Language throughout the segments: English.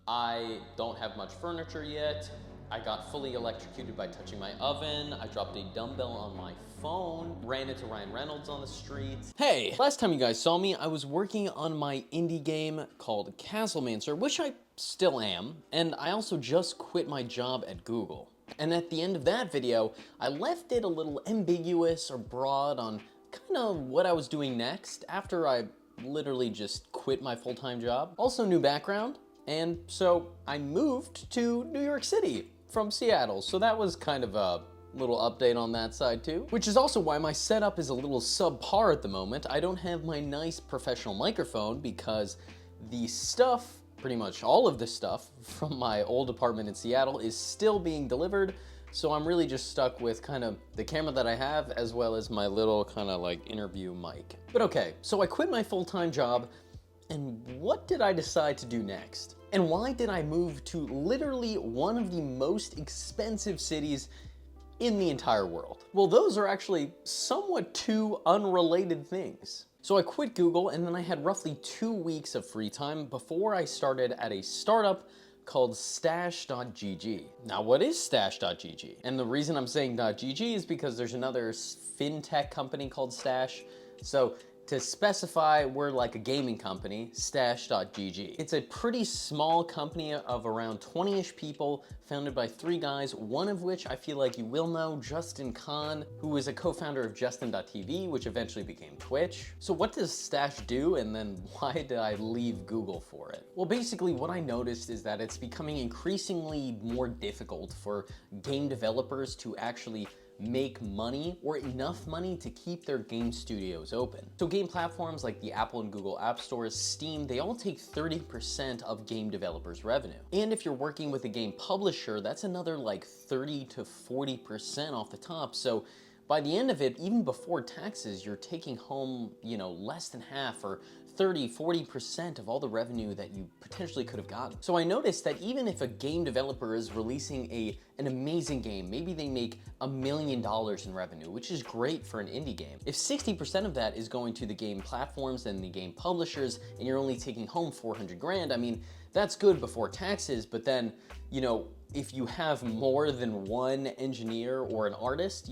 I don't have much furniture yet. I got fully electrocuted by touching my oven. I dropped a dumbbell on my phone. Ran into Ryan Reynolds on the street. Hey, last time you guys saw me, I was working on my indie game called Castlemancer, which I still am. And I also just quit my job at Google. And at the end of that video, I left it a little ambiguous or broad on kind of what I was doing next after I literally just quit my full-time job. Also, new background. And so I moved to New York City from Seattle. So that was kind of a little update on that side too, which is also why my setup is a little subpar at the moment. I don't have my nice professional microphone because the stuff, pretty much all of the stuff from my old apartment in Seattle is still being delivered. So I'm really just stuck with kind of the camera that I have as well as my little kind of like interview mic. But okay, so I quit my full-time job. And what did I decide to do next? And why did I move to literally one of the most expensive cities in the entire world? Well, those are actually somewhat two unrelated things. So I quit Google and then I had roughly 2 weeks of free time before I started at a startup called Stash.gg. Now, what is Stash.gg? And the reason I'm saying .gg is because there's another fintech company called Stash. So to specify, we're like a gaming company, Stash.gg. It's a pretty small company of around 20-ish people, founded by 3 guys, one of which I feel like you will know, Justin Khan, who is a co-founder of Justin.tv, which eventually became Twitch. So what does Stash do, and then why did I leave Google for it? Well, basically what I noticed is that it's becoming increasingly more difficult for game developers to actually make money or enough money to keep their game studios open. So game platforms like the Apple and Google App Stores, Steam, they all take 30% of game developers' revenue. And if you're working with a game publisher, that's another like 30 to 40% off the top. So by the end of it, even before taxes, you're taking home, less than half or 30, 40% of all the revenue that you potentially could have gotten. So I noticed that even if a game developer is releasing an amazing game, maybe they make $1 million in revenue, which is great for an indie game. If 60% of that is going to the game platforms and the game publishers, and you're only taking home 400 grand, I mean, that's good before taxes, but then, if you have more than one engineer or an artist,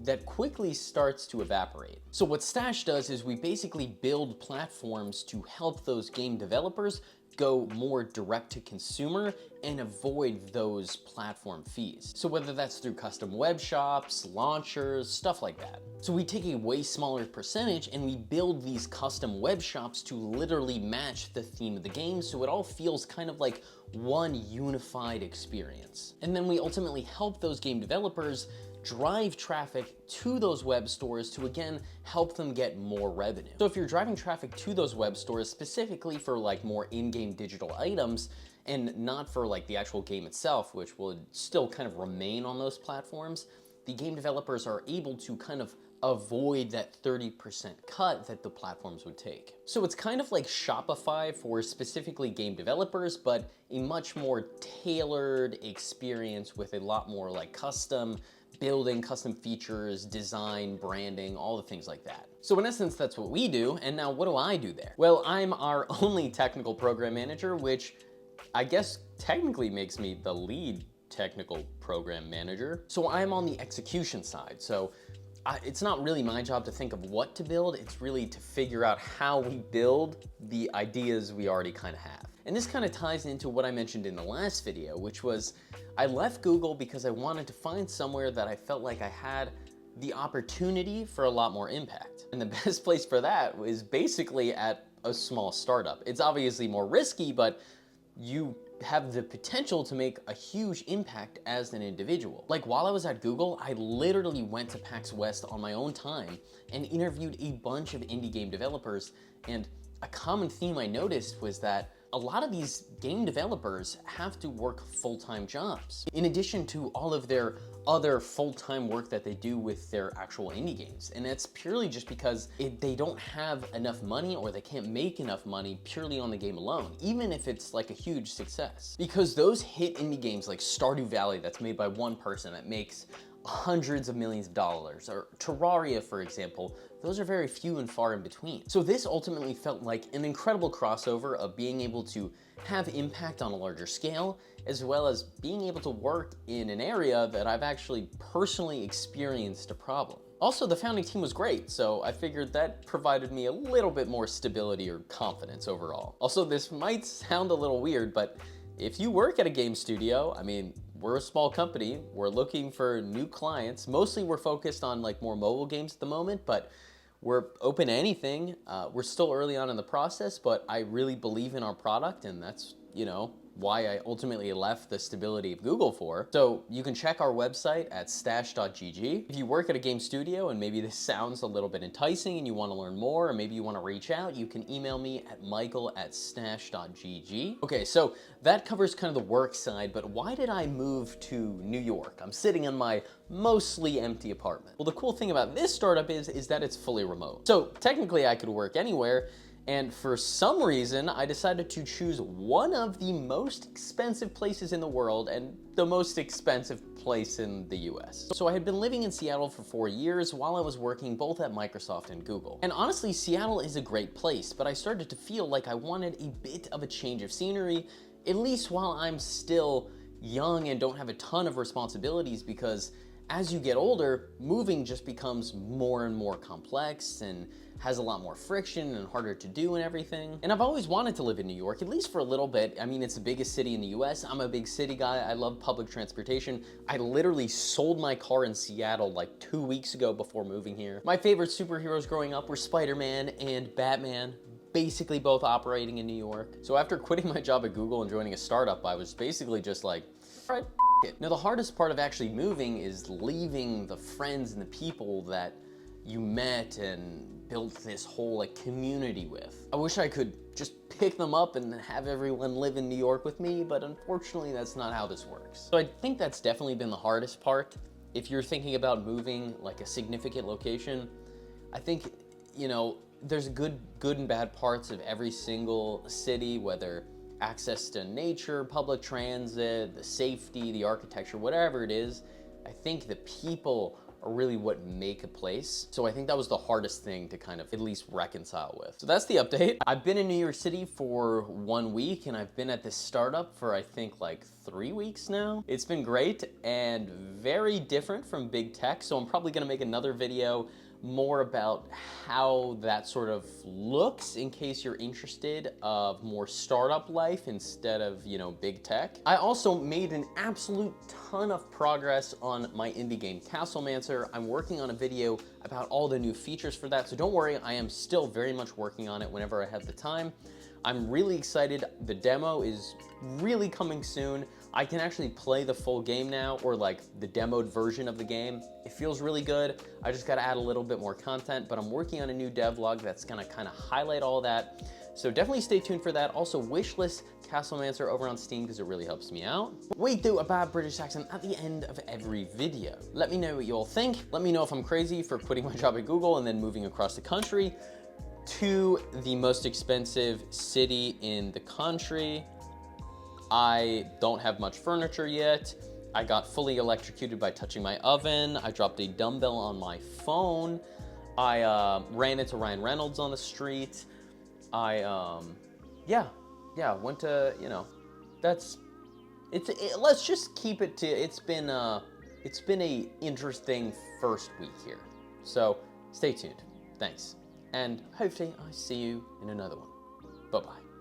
that quickly starts to evaporate. So what Stash does is we basically build platforms to help those game developers go more direct to consumer and avoid those platform fees. So whether that's through custom web shops, launchers, stuff like that. So we take a way smaller percentage and we build these custom web shops to literally match the theme of the game, so it all feels kind of like one unified experience. And then we ultimately help those game developers drive traffic to those web stores to again help them get more revenue. So if you're driving traffic to those web stores specifically for like more in-game digital items and not for like the actual game itself, which will still kind of remain on those platforms, the game developers are able to kind of avoid that 30% cut that the platforms would take. So it's kind of like Shopify for specifically game developers, but a much more tailored experience with a lot more like custom building, custom features, design, branding, all the things like that. So in essence, that's what we do. And now what do I do there? Well, I'm our only technical program manager, which I guess technically makes me the lead technical program manager. So I'm on the execution side. So it's not really my job to think of what to build, it's really to figure out how we build the ideas we already kind of have. And this kind of ties into what I mentioned in the last video, which was I left Google because I wanted to find somewhere that I felt like I had the opportunity for a lot more impact. And the best place for that was basically at a small startup. It's obviously more risky, but you have the potential to make a huge impact as an individual. Like while I was at Google, I literally went to PAX West on my own time and interviewed a bunch of indie game developers, and a common theme I noticed was that a lot of these game developers have to work full-time jobs in addition to all of their other full-time work that they do with their actual indie games. And that's purely just because they don't have enough money or they can't make enough money purely on the game alone, even if it's like a huge success. Because those hit indie games like Stardew Valley that's made by one person that makes hundreds of millions of dollars, or Terraria, for example, those are very few and far in between. So this ultimately felt like an incredible crossover of being able to have impact on a larger scale, as well as being able to work in an area that I've actually personally experienced a problem. Also, the founding team was great, so I figured that provided me a little bit more stability or confidence overall. Also, this might sound a little weird, but if you work at a game studio, I mean, we're a small company, we're looking for new clients. Mostly we're focused on like more mobile games at the moment, but we're open to anything. We're still early on in the process, but I really believe in our product, and that's, why I ultimately left the stability of Google for. So you can check our website at stash.gg. If you work at a game studio and maybe this sounds a little bit enticing and you want to learn more, or maybe you want to reach out, you can email me at michael@stash.gg. Okay, so that covers kind of the work side, but why did I move to New York? I'm sitting in my mostly empty apartment. Well, the cool thing about this startup is that it's fully remote. So technically I could work anywhere, and for some reason, I decided to choose one of the most expensive places in the world and the most expensive place in the US. So I had been living in Seattle for 4 years while I was working both at Microsoft and Google. And honestly, Seattle is a great place, but I started to feel like I wanted a bit of a change of scenery, at least while I'm still young and don't have a ton of responsibilities, because as you get older, moving just becomes more and more complex and has a lot more friction and harder to do and everything. And I've always wanted to live in New York, at least for a little bit. I mean, it's the biggest city in the US. I'm a big city guy. I love public transportation. I literally sold my car in Seattle like 2 weeks ago before moving here. My favorite superheroes growing up were Spider-Man and Batman, basically both operating in New York. So after quitting my job at Google and joining a startup, I was basically just like, all right, it. Now the hardest part of actually moving is leaving the friends and the people that you met and built this whole like community with. I wish I could just pick them up and have everyone live in New York with me, but unfortunately that's not how this works. So I think that's definitely been the hardest part. If you're thinking about moving like a significant location, I think, there's good and bad parts of every single city, whether access to nature, public transit, the safety, the architecture, whatever it is. I think the people are really what make a place. So I think that was the hardest thing to kind of at least reconcile with. So that's the update. I've been in New York City for 1 week, and I've been at this startup for I think like 3 weeks now. It's been great and very different from big tech. So I'm probably gonna make another video more about how that sort of looks in case you're interested of more startup life instead of, big tech. I also made an absolute ton of progress on my indie game Castlemancer. I'm working on a video about all the new features for that, so don't worry, I am still very much working on it whenever I have the time. I'm really excited. The demo is really coming soon. I can actually play the full game now, or like the demoed version of the game. It feels really good. I just gotta add a little bit more content, but I'm working on a new devlog that's gonna kind of highlight all that. So definitely stay tuned for that. Also, wishlist Castlemancer over on Steam because it really helps me out. We do a bad British accent at the end of every video. Let me know what you all think. Let me know if I'm crazy for quitting my job at Google and then moving across the country to the most expensive city in the country. I don't have much furniture yet. I got fully electrocuted by touching my oven. I dropped a dumbbell on my phone. I ran into Ryan Reynolds on the street. Went to, let's just keep it to, it's been a interesting first week here. So stay tuned. Thanks. And hopefully I see you in another one. Bye-bye.